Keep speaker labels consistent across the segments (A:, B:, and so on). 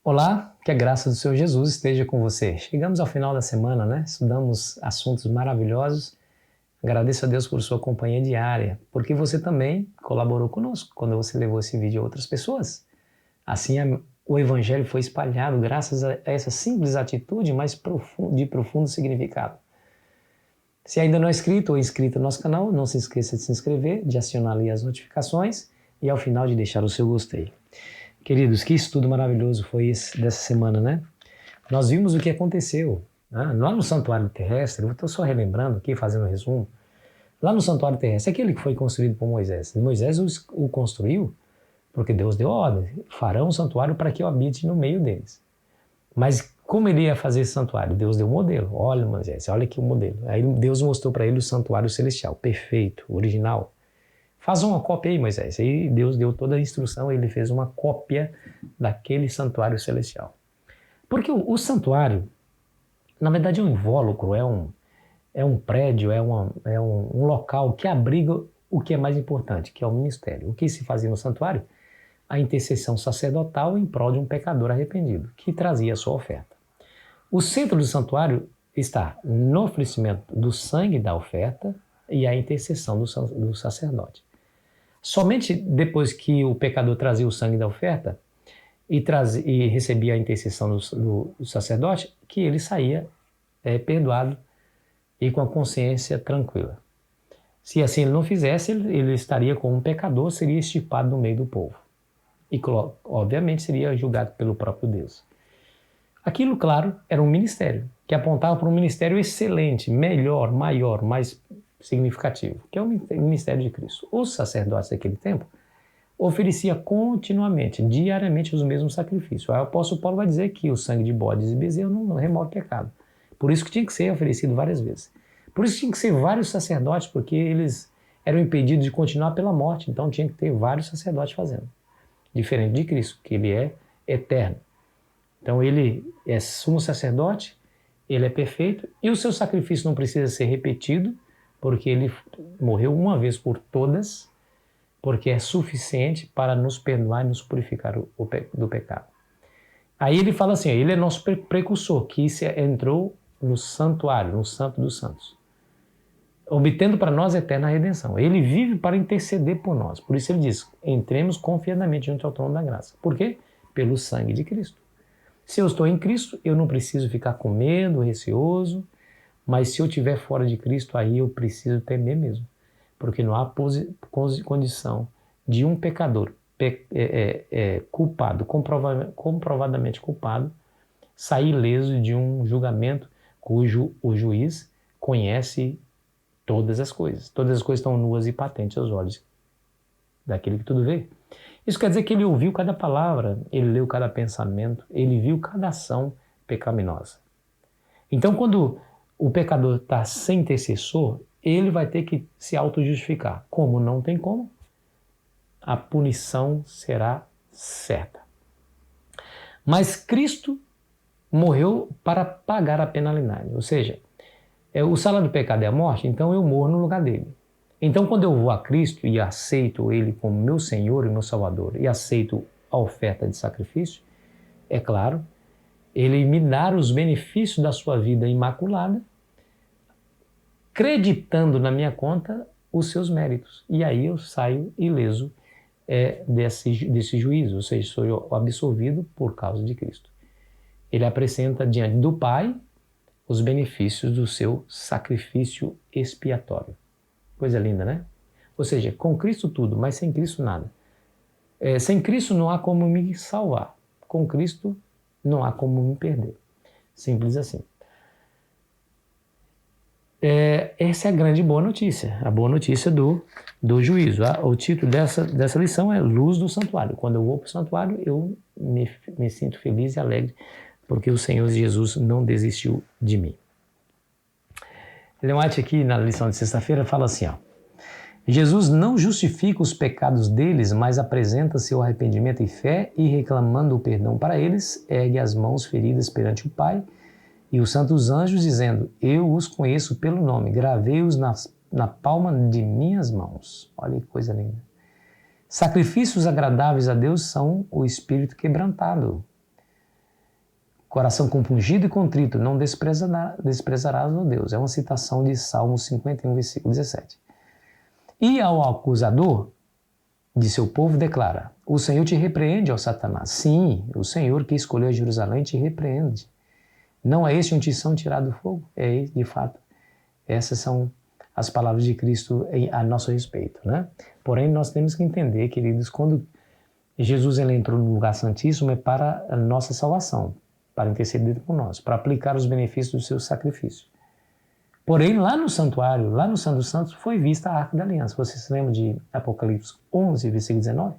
A: Olá, que a graça do Senhor Jesus esteja com você. Chegamos ao final da semana, né? Estudamos assuntos maravilhosos. Agradeço a Deus por sua companhia diária, porque você também colaborou conosco quando você levou esse vídeo a outras pessoas. Assim, o Evangelho foi espalhado graças a essa simples atitude, mas de profundo significado. Se ainda não é inscrito ou inscrita no nosso canal, não se esqueça de se inscrever, de acionar ali as notificações e ao final de deixar o seu gostei. Queridos, que estudo maravilhoso foi esse dessa semana, né? Nós vimos o que aconteceu lá no santuário terrestre. Eu estou só relembrando aqui, fazendo um resumo. Lá no santuário terrestre, aquele que foi construído por Moisés. Moisés o construiu porque Deus deu ordem. Farão um santuário para que eu habite no meio deles. Mas como ele ia fazer esse santuário? Deus deu um modelo. Olha, Moisés, olha aqui o modelo. Aí Deus mostrou para ele o santuário celestial, perfeito, original. Faz uma cópia aí, Moisés. Aí Deus deu toda a instrução, ele fez uma cópia daquele santuário celestial. Porque o santuário, na verdade, é um invólucro, é um prédio, é um local que abriga o que é mais importante, que é o ministério. O que se fazia no santuário? A intercessão sacerdotal em prol de um pecador arrependido, que trazia a sua oferta. O centro do santuário está no oferecimento do sangue da oferta e a intercessão do sacerdote. Somente depois que o pecador trazia o sangue da oferta e recebia a intercessão do sacerdote, que ele saía perdoado e com a consciência tranquila. Se assim ele não fizesse, ele estaria como um pecador, seria extirpado no meio do povo. E, obviamente, seria julgado pelo próprio Deus. Aquilo, claro, era um ministério, que apontava para um ministério excelente, melhor, maior, mais significativo, que é o ministério de Cristo. Os sacerdotes daquele tempo ofereciam continuamente, diariamente, os mesmos sacrifícios. Aí o apóstolo Paulo vai dizer que o sangue de bodes e bezerros não remove pecado. Por isso que tinha que ser oferecido várias vezes. Por isso tinha que ser vários sacerdotes, porque eles eram impedidos de continuar pela morte, então tinha que ter vários sacerdotes fazendo. Diferente de Cristo, que ele é eterno. Então ele é sumo sacerdote, ele é perfeito, e o seu sacrifício não precisa ser repetido, porque ele morreu uma vez por todas, porque é suficiente para nos perdoar e nos purificar do pecado. Aí ele fala assim, ele é nosso precursor, que entrou no santuário, no santo dos santos, obtendo para nós a eterna redenção. Ele vive para interceder por nós. Por isso ele diz, entremos confiadamente junto ao trono da graça. Por quê? Pelo sangue de Cristo. Se eu estou em Cristo, eu não preciso ficar com medo, receoso, mas se eu estiver fora de Cristo, aí eu preciso temer mesmo. Porque não há condição de um pecador culpado, comprovadamente culpado, sair ileso de um julgamento cujo o juiz conhece todas as coisas. Todas as coisas estão nuas e patentes aos olhos daquele que tudo vê. Isso quer dizer que ele ouviu cada palavra, ele leu cada pensamento, ele viu cada ação pecaminosa. Então, quando o pecador está sem intercessor, ele vai ter que se auto-justificar. Como não tem como, a punição será certa. Mas Cristo morreu para pagar a penalidade, ou seja, o salário do pecado é a morte, então eu morro no lugar dele. Então, quando eu vou a Cristo e aceito Ele como meu Senhor e meu Salvador e aceito a oferta de sacrifício, é claro, Ele me dá os benefícios da sua vida imaculada, creditando na minha conta os seus méritos. E aí eu saio ileso desse juízo, ou seja, sou absolvido por causa de Cristo. Ele apresenta diante do Pai os benefícios do seu sacrifício expiatório. Coisa linda, né? Ou seja, com Cristo tudo, mas sem Cristo nada. Sem Cristo não há como me salvar. Com Cristo não há como me perder. Simples assim. Essa é a grande boa notícia. A boa notícia do juízo. O título dessa lição é Luz do Santuário. Quando eu vou para o santuário, eu me sinto feliz e alegre, porque o Senhor Jesus não desistiu de mim. Ellen White aqui na lição de sexta-feira fala assim, Jesus não justifica os pecados deles, mas apresenta seu arrependimento e fé e, reclamando o perdão para eles, ergue as mãos feridas perante o Pai e os santos anjos, dizendo, eu os conheço pelo nome, gravei-os na palma de minhas mãos. Olha que coisa linda. Sacrifícios agradáveis a Deus são o espírito quebrantado. Coração compungido e contrito, não desprezarás, ó Deus. É uma citação de Salmo 51, versículo 17. E ao acusador de seu povo declara: o Senhor te repreende, ó Satanás. Sim, o Senhor que escolheu Jerusalém te repreende. Não é este um tição tirado do fogo? É, de fato. Essas são as palavras de Cristo a nosso respeito, né? Porém, nós temos que entender, queridos, quando Jesus ele entrou no lugar santíssimo é para a nossa salvação, para interceder por nós, para aplicar os benefícios do seu sacrifício. Porém, lá no santuário, lá no Santo dos Santos, foi vista a Arca da Aliança. Você se lembra de Apocalipse 11, versículo 19?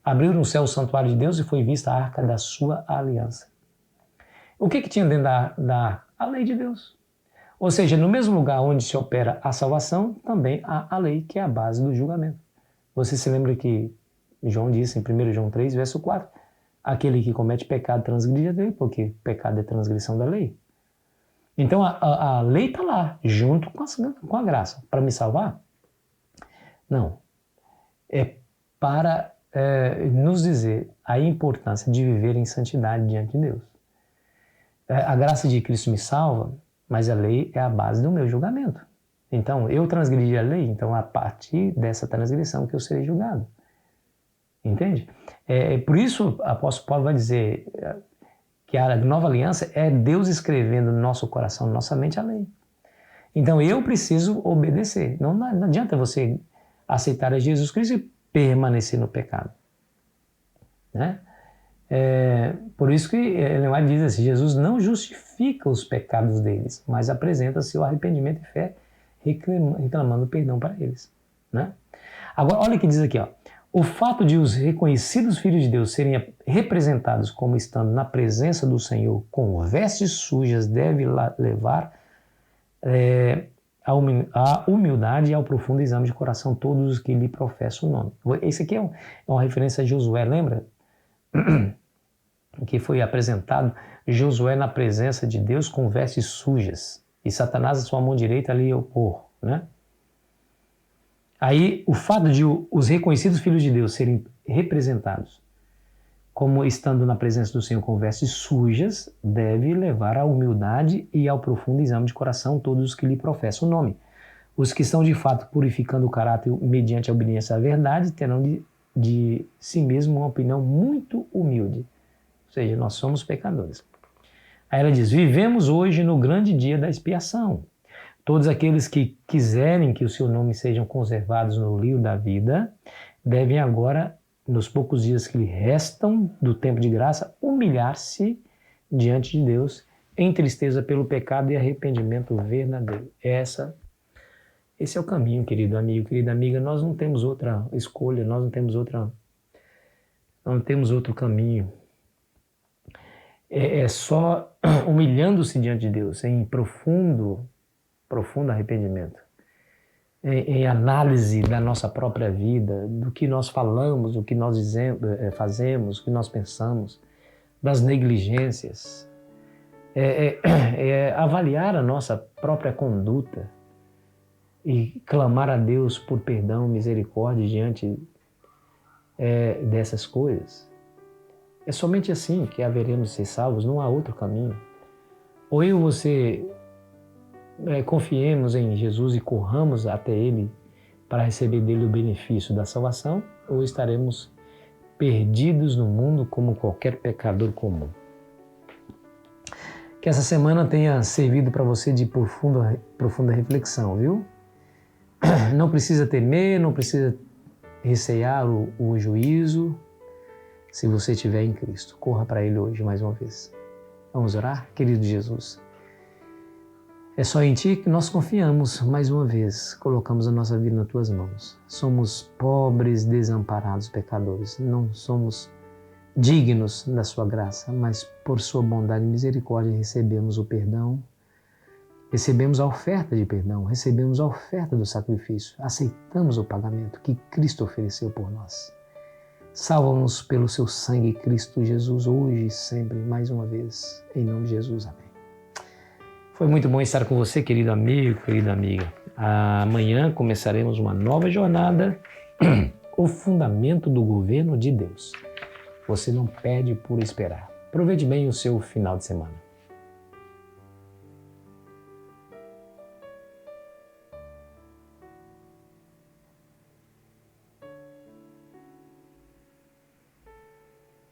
A: Abriu no céu o santuário de Deus e foi vista a Arca da sua aliança. O que tinha dentro da arca? A lei de Deus. Ou seja, no mesmo lugar onde se opera a salvação, também há a lei, que é a base do julgamento. Você se lembra que João disse em 1 João 3, verso 4, aquele que comete pecado transgride a lei, porque pecado é transgressão da lei. Então a lei está lá, junto com a graça. Para me salvar? Não. É para nos dizer a importância de viver em santidade diante de Deus. A graça de Cristo me salva, mas a lei é a base do meu julgamento. Então, eu transgredi a lei, então a partir dessa transgressão que eu serei julgado. Entende? Por isso, o apóstolo Paulo vai dizer que a nova aliança é Deus escrevendo no nosso coração, na nossa mente, a lei. Então, eu preciso obedecer. Não adianta você aceitar a Jesus Cristo e permanecer no pecado. Né? Por isso que Ellen White diz assim, Jesus não justifica os pecados deles, mas apresenta seu arrependimento e fé reclamando perdão para eles. Né? Agora, olha o que diz aqui, ó. O fato de os reconhecidos filhos de Deus serem representados como estando na presença do Senhor com vestes sujas deve levar à humildade e ao profundo exame de coração todos os que lhe professam o nome. Esse aqui é uma referência a Josué, lembra? Que foi apresentado Josué na presença de Deus com vestes sujas e Satanás à sua mão direita ali opor, né? Aí o fato de os reconhecidos filhos de Deus serem representados como estando na presença do Senhor com vestes sujas deve levar à humildade e ao profundo exame de coração todos os que lhe professam o nome. Os que estão de fato purificando o caráter mediante a obediência à verdade terão de si mesmo uma opinião muito humilde. Ou seja, nós somos pecadores. Aí ela diz, vivemos hoje no grande dia da expiação. Todos aqueles que quiserem que o seu nome sejam conservados no livro da vida, devem agora, nos poucos dias que lhe restam do tempo de graça, humilhar-se diante de Deus em tristeza pelo pecado e arrependimento verdadeiro. Esse é o caminho, querido amigo, querida amiga. Nós não temos outra escolha, nós não temos outro caminho. É só humilhando-se diante de Deus, em profundo arrependimento, em análise da nossa própria vida, do que nós falamos, do que nós fazemos, do que nós pensamos, das negligências, avaliar a nossa própria conduta e clamar a Deus por perdão, misericórdia diante dessas coisas. É somente assim que haveremos de ser salvos, não há outro caminho. Ou eu e você confiemos em Jesus e corramos até Ele para receber dele o benefício da salvação, ou estaremos perdidos no mundo como qualquer pecador comum. Que essa semana tenha servido para você de profunda reflexão, viu? Não precisa temer, não precisa recear o juízo, se você estiver em Cristo. Corra para Ele hoje mais uma vez. Vamos orar? Querido Jesus, é só em Ti que nós confiamos mais uma vez, colocamos a nossa vida nas Tuas mãos. Somos pobres, desamparados, pecadores, não somos dignos da Sua graça, mas por Sua bondade e misericórdia recebemos o perdão, recebemos a oferta de perdão, recebemos a oferta do sacrifício, aceitamos o pagamento que Cristo ofereceu por nós. Salva-nos pelo Seu sangue, Cristo Jesus, hoje e sempre, mais uma vez, em nome de Jesus, amém. Foi muito bom estar com você, querido amigo, querida amiga. Amanhã começaremos uma nova jornada, o fundamento do governo de Deus. Você não perde por esperar. Aproveite bem o seu final de semana.